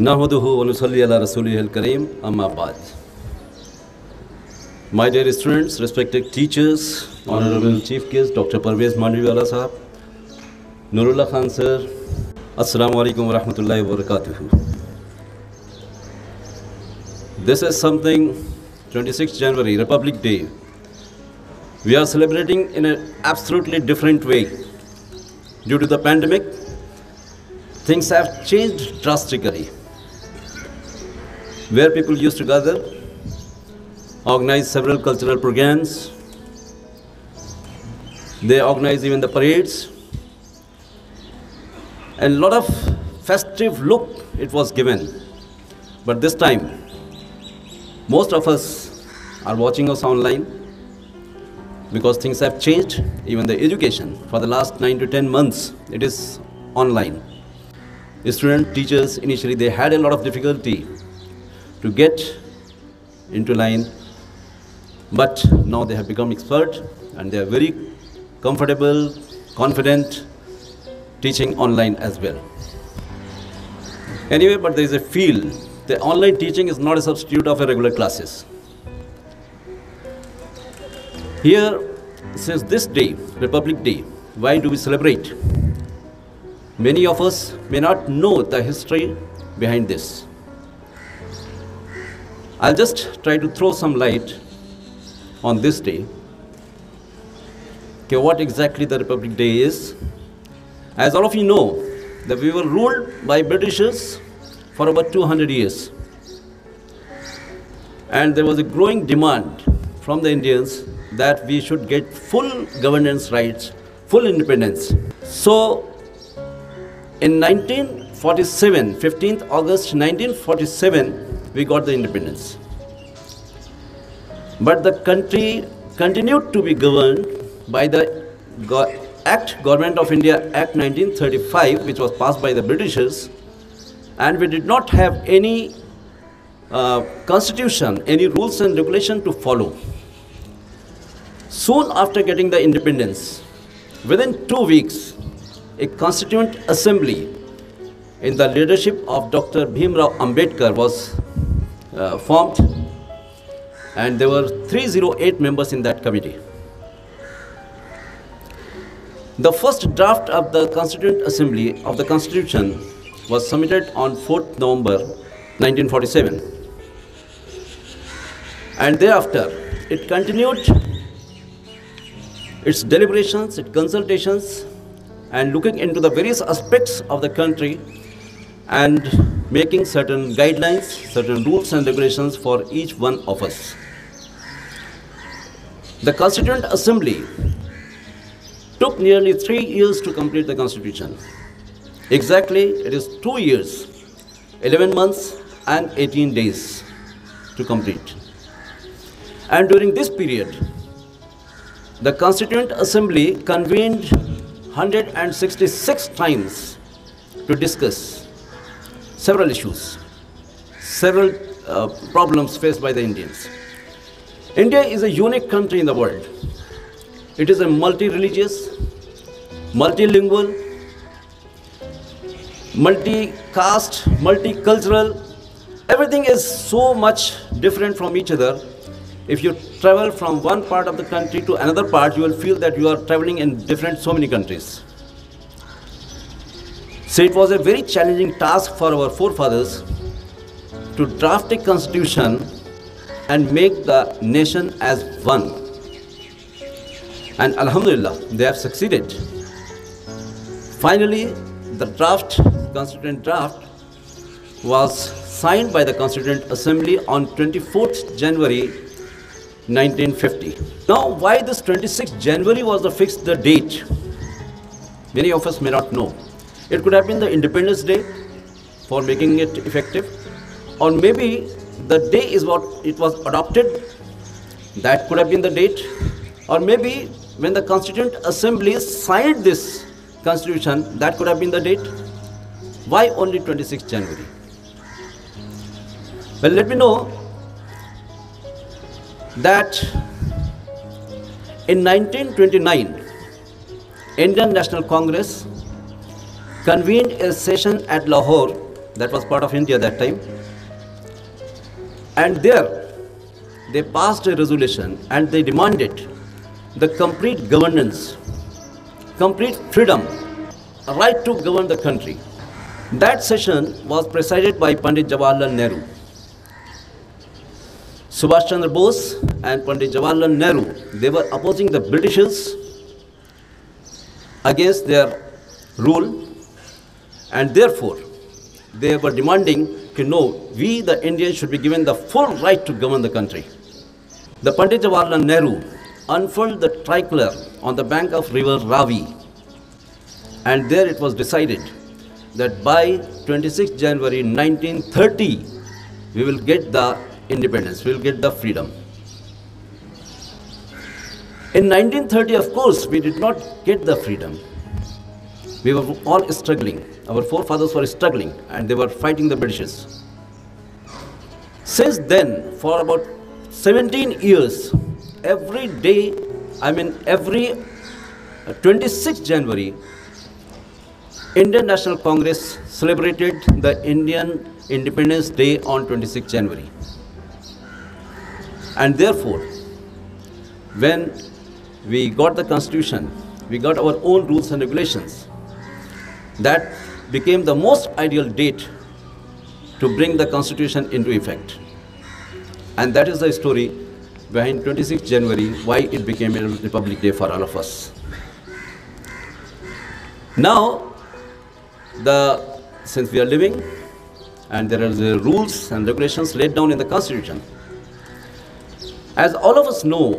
Nahmaduhu wa nusalli ala rasulihil kareem, amma ba'd. My dear students, respected teachers, Honorable Chief Guest, Dr. Parvez Mandviwala Sahab, Nurullah Khan Sir, Assalamu alaikum wa rahmatullahi wa barakatuhu. This is something, 26th January, Republic Day. We are celebrating in an absolutely different way. Due to the pandemic, things have changed drastically. Where people used to gather, organize several cultural programs, they organize even the parades, and a lot of festive look it was given. But this time, most of us are watching us online because things have changed. Even the education for the last 9 to 10 months, it is online. The student teachers, initially they had a lot of difficulty to get into line, but now they have become expert and they are very comfortable, confident teaching online as well. Anyway, but there is a feel the online teaching is not a substitute of a regular classes. Here, since this day, Republic Day, why do we celebrate? Many of us may not know the history behind this. I'll just try to throw some light on this day. Okay, what exactly the Republic Day is? As all of you know, that we were ruled by Britishers for about 200 years. And there was a growing demand from the Indians that we should get full governance rights, full independence. So, in 1947, 15th August 1947, we got the independence. But the country continued to be governed by the Government of India Act 1935, which was passed by the Britishers, and we did not have any constitution, any rules and regulation to follow. Soon after getting the independence, within 2 weeks, a Constituent Assembly in the leadership of Dr. Bhimrao Ambedkar was formed, and there were 308 members in that committee. The first draft of the Constituent Assembly of the Constitution was submitted on 4th November 1947. And thereafter, it continued its deliberations, its consultations, and looking into the various aspects of the country and making certain guidelines, certain rules and regulations for each one of us. The Constituent Assembly took nearly 3 years to complete the Constitution. Exactly, it is 2 years, 11 months and 18 days to complete. And during this period, the Constituent Assembly convened 166 times to discuss several issues, several problems faced by the Indians. India is a unique country in the world. It is a multi-religious, multilingual, multi-caste, multicultural. Everything is so much different from each other. If you travel from one part of the country to another part, you will feel that you are traveling in so many countries. So it was a very challenging task for our forefathers to draft a constitution and make the nation as one. And Alhamdulillah, they have succeeded. Finally, the constituent draft was signed by the Constituent Assembly on 24th January 1950. Now, why this 26th January was the fixed date? Many of us may not know. It could have been the Independence Day for making it effective, or maybe the day is what it was adopted. That could have been the date, or maybe when the Constituent Assembly signed this constitution, that could have been the date. Why only 26th January? Well, let me know that in 1929, Indian National Congress convened a session at Lahore that was part of India that time. And there, they passed a resolution and they demanded the complete governance, complete freedom, a right to govern the country. That session was presided by Pandit Jawaharlal Nehru. Subhash Chandra Bose and Pandit Jawaharlal Nehru, they were opposing the Britishers against their rule, and therefore they were demanding to know we the Indians should be given the full right to govern the country. The Pandit Jawaharlal Nehru unfurled the tricolor on the bank of river Ravi, and there it was decided that by 26 January 1930 we will get the independence, we will get the freedom. In 1930, of course, we did not get the freedom. We were all struggling. Our forefathers were struggling and they were fighting the Britishers. Since then, for about 17 years, every day, every 26 January, Indian National Congress celebrated the Indian Independence Day on 26 January. And therefore, when we got the Constitution, we got our own rules and regulations. That became the most ideal date to bring the Constitution into effect. And that is the story behind 26 January, why it became a Republic Day for all of us. Now, since we are living, and there are the rules and regulations laid down in the Constitution, as all of us know,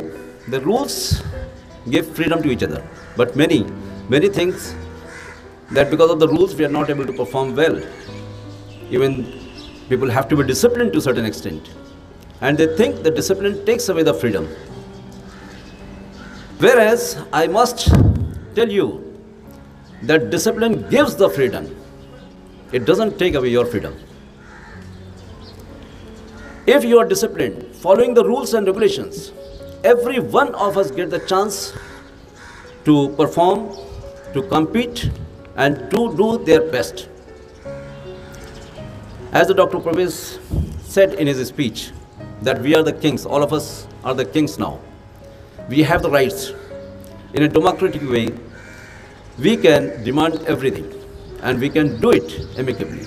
the rules give freedom to each other, but many things that because of the rules we are not able to perform well. Even people have to be disciplined to a certain extent, and they think that discipline takes away the freedom. Whereas I must tell you that discipline gives the freedom. It doesn't take away your freedom. If you are disciplined, following the rules and regulations, every one of us get the chance to perform, to compete, and to do their best. As the Dr. Pervez said in his speech, that we are the kings, all of us are the kings now. We have the rights. In a democratic way, we can demand everything, and we can do it amicably.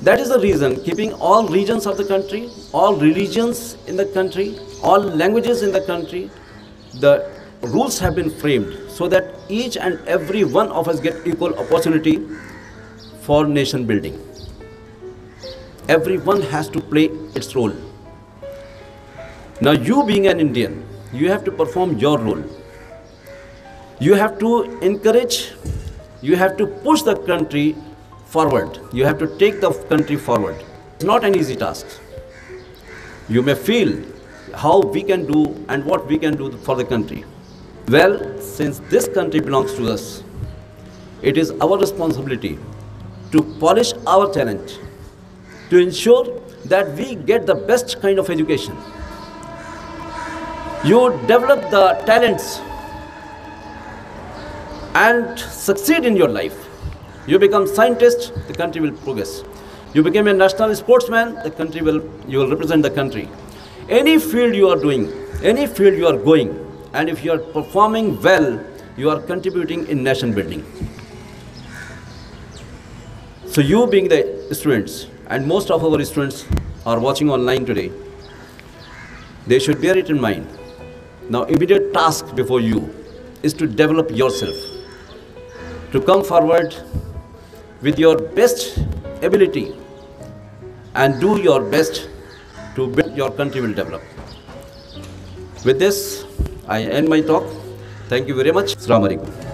That is the reason, keeping all regions of the country, all religions in the country, all languages in the country, the rules have been framed so that each and every one of us get equal opportunity for nation building. Everyone has to play its role. Now, you being an Indian, you have to perform your role. You have to encourage, you have to push the country forward. You have to take the country forward. It's not an easy task. You may feel how we can do and what we can do for the country. Well, since this country belongs to us, it is our responsibility to polish our talent, to ensure that we get the best kind of education. You develop the talents and succeed in your life. You become scientist, the country will progress. You become a national sportsman, you will represent the country. Any field you are doing, any field you are going, and if you are performing well, you are contributing in nation building. So you being the students, and most of our students are watching online today, they should bear it in mind. Now, immediate task before you is to develop yourself, to come forward with your best ability and do your best to build your country will develop. With this, I end my talk. Thank you very much. Assalamu alaikum.